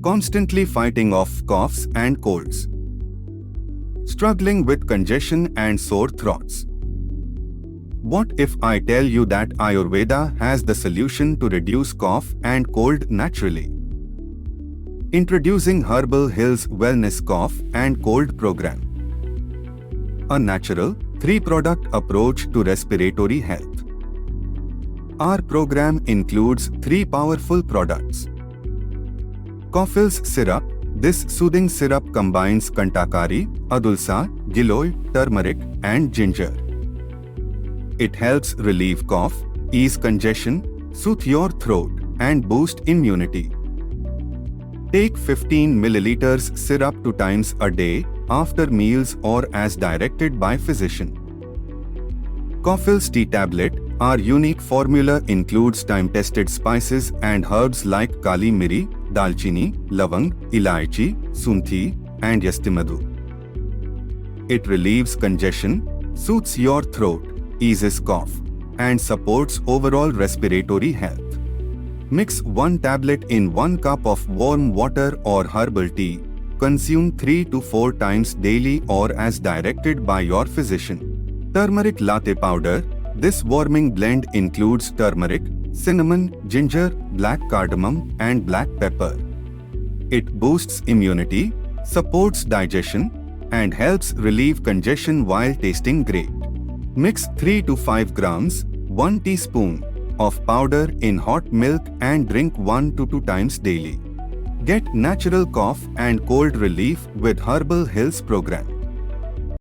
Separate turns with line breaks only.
Constantly fighting off coughs and colds. Struggling with congestion and sore throats. What if I tell you that Ayurveda has the solution to reduce cough and cold naturally? Introducing Herbal Hills Wellness Cough and Cold Program. A natural, 3-product approach to respiratory health. Our program includes 3 powerful products. Coughills Syrup. This soothing syrup combines Kantakari, Adulsa, Giloy, turmeric, and ginger. It helps relieve cough, ease congestion, soothe your throat, and boost immunity. Take 15 milliliters syrup 2 times a day, after meals or as directed by physician. Coughills Tea Tablet. Our unique formula includes time-tested spices and herbs like Kali Miri, Dalchini, Lavang, Ilaichi, Sunthi, and Yastimadu. It relieves congestion, soothes your throat, eases cough, and supports overall respiratory health. Mix 1 tablet in 1 cup of warm water or herbal tea. Consume 3 to 4 times daily or as directed by your physician. Turmeric Latte Powder. This warming blend includes turmeric, cinnamon, ginger, black cardamom, and black pepper. It boosts immunity, supports digestion, and helps relieve congestion while tasting great. Mix 3 to 5 grams, 1 teaspoon of powder in hot milk and drink 1 to 2 times daily. Get natural cough and cold relief with Herbal Hills program.